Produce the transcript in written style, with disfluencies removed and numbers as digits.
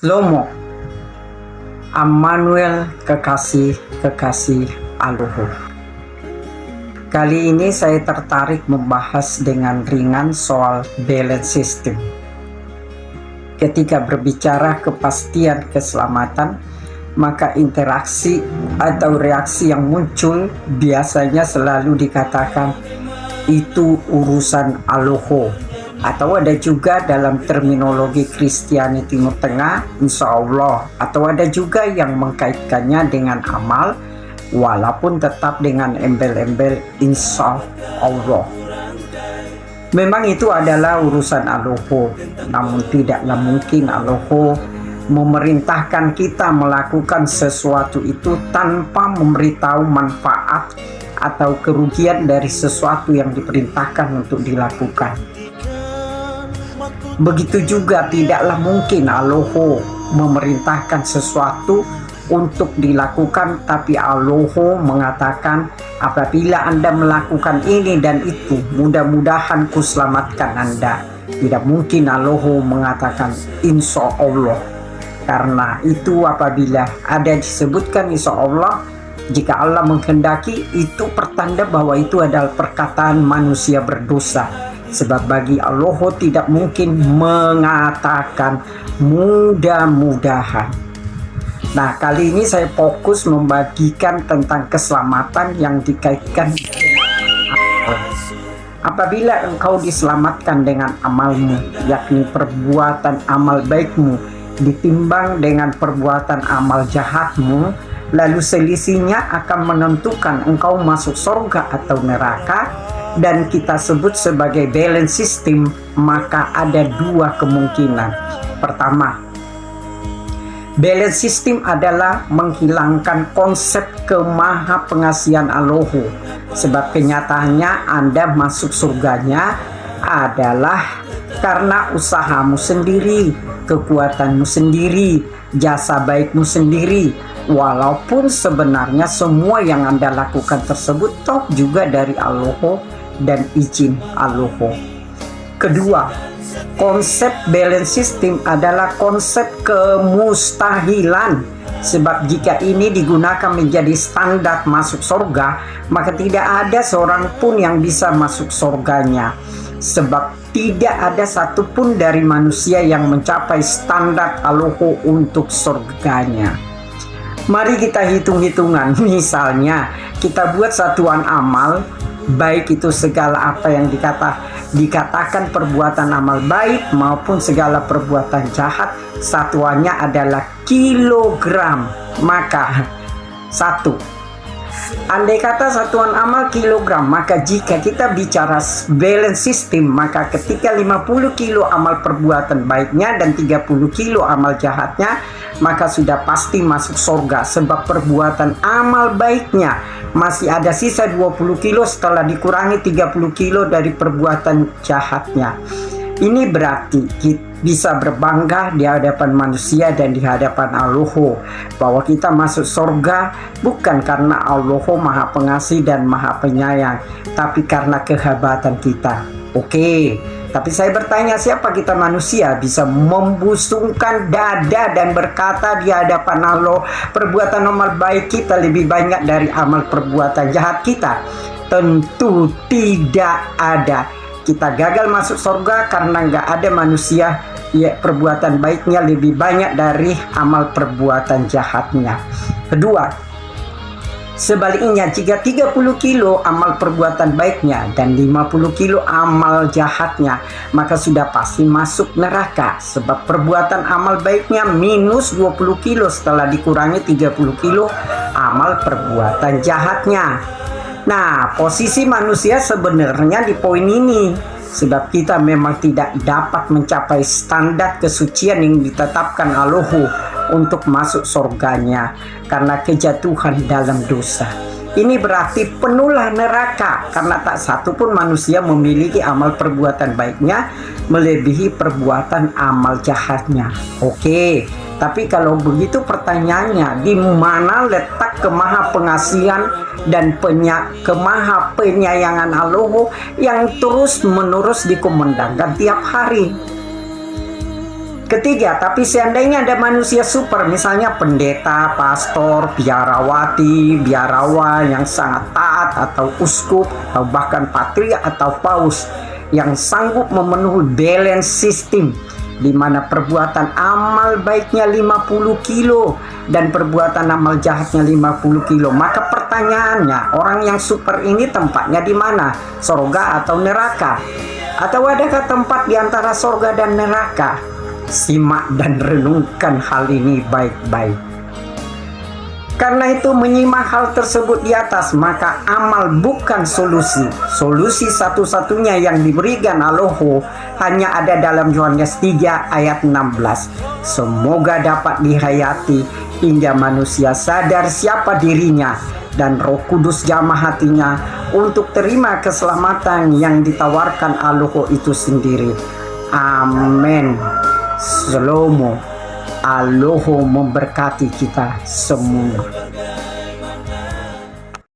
Lomo, Ammanuel, kekasih Aluhu. Kali ini saya tertarik membahas dengan ringan soal balance system. Ketika berbicara kepastian keselamatan, maka interaksi atau reaksi yang muncul biasanya selalu dikatakan itu urusan Aluhu. Atau ada juga dalam terminologi Kristiani Timur Tengah, insya Allah. Atau ada juga yang mengkaitkannya dengan amal, walaupun tetap dengan embel-embel insya Allah. Memang itu adalah urusan Aluhu, namun tidaklah mungkin Aluhu memerintahkan kita melakukan sesuatu itu tanpa memberitahu manfaat atau kerugian dari sesuatu yang diperintahkan untuk dilakukan. Begitu juga tidaklah mungkin Aluhu memerintahkan sesuatu untuk dilakukan, tapi Aluhu mengatakan apabila Anda melakukan ini dan itu, mudah-mudahan kuselamatkan Anda. Tidak mungkin Aluhu mengatakan insya Allah, karena itu apabila ada disebutkan insya Allah, jika Allah menghendaki, itu pertanda bahwa itu adalah perkataan manusia berdosa. Sebab bagi Allah tidak mungkin mengatakan mudah-mudahan. Nah, kali ini saya fokus membagikan tentang keselamatan yang dikaitkan dengan amal. Apabila engkau diselamatkan dengan amalmu, yakni perbuatan amal baikmu, ditimbang dengan perbuatan amal jahatmu, lalu selisihnya akan menentukan engkau masuk surga atau neraka, dan kita sebut sebagai balance system, maka ada dua kemungkinan. Pertama, balance system adalah menghilangkan konsep kemahapengasihan Aluhu, sebab kenyataannya Anda masuk surganya adalah karena usahamu sendiri, kekuatanmu sendiri, jasa baikmu sendiri, walaupun sebenarnya semua yang Anda lakukan tersebut toh juga dari Aluhu dan izin Aluhu. Kedua, konsep balance system adalah konsep kemustahilan, sebab jika ini digunakan menjadi standar masuk surga, maka tidak ada seorang pun yang bisa masuk surganya, sebab tidak ada satupun dari manusia yang mencapai standar Aluhu untuk surganya. Mari kita hitung-hitungan. Misalnya kita buat satuan amal, baik itu segala apa yang dikatakan perbuatan amal baik maupun segala perbuatan jahat, satuannya adalah kilogram. Maka andai kata satuan amal kilogram, maka jika kita bicara balance system, maka ketika 50 kilo amal perbuatan baiknya dan 30 kilo amal jahatnya, maka sudah pasti masuk surga, sebab perbuatan amal baiknya masih ada sisa 20 kilo setelah dikurangi 30 kilo dari perbuatan jahatnya. Ini berarti kita bisa berbangga di hadapan manusia dan di hadapan Aluhu bahwa kita masuk surga bukan karena Aluhu Maha Pengasih dan Maha Penyayang, tapi karena kehebatan kita. Oke, tapi saya bertanya, siapa kita manusia bisa membusungkan dada dan berkata di hadapan Allah perbuatan amal baik kita lebih banyak dari amal perbuatan jahat kita? Tentu tidak ada. Kita gagal masuk surga karena nggak ada manusia ya perbuatan baiknya lebih banyak dari amal perbuatan jahatnya. Kedua, sebaliknya jika 30 kilo amal perbuatan baiknya dan 50 kilo amal jahatnya, maka sudah pasti masuk neraka, sebab perbuatan amal baiknya minus 20 kilo setelah dikurangi 30 kilo amal perbuatan jahatnya. Nah, posisi manusia sebenarnya di poin ini, sebab kita memang tidak dapat mencapai standar kesucian yang ditetapkan Aluhu untuk masuk surganya karena kejatuhan dalam dosa. Ini berarti penuhlah neraka karena tak satu pun manusia memiliki amal perbuatan baiknya melebihi perbuatan amal jahatnya. Oke, tapi kalau begitu pertanyaannya, di mana letak kemahapengasihan dan kemahapenyayangan Aluhu yang terus menerus dikumandangkan tiap hari? Ketiga, tapi seandainya ada manusia super, misalnya pendeta, pastor, biarawati, biarawan yang sangat taat, atau uskup, atau bahkan patriark atau paus yang sanggup memenuhi balance system, di mana perbuatan amal baiknya 50 kilo dan perbuatan amal jahatnya 50 kilo. Maka pertanyaannya, orang yang super ini tempatnya di mana? Sorga atau neraka? Atau adakah tempat di antara sorga dan neraka? Simak dan renungkan hal ini baik-baik. Karena itu, menyimak hal tersebut di atas, maka amal bukan solusi. Solusi satu-satunya yang diberikan Allah hanya ada dalam Yohanes 3 ayat 16. Semoga dapat dihayati hingga manusia sadar siapa dirinya dan Roh Kudus jamah hatinya untuk terima keselamatan yang ditawarkan Allah itu sendiri. Amin. Shalom. Allah memberkati kita semua.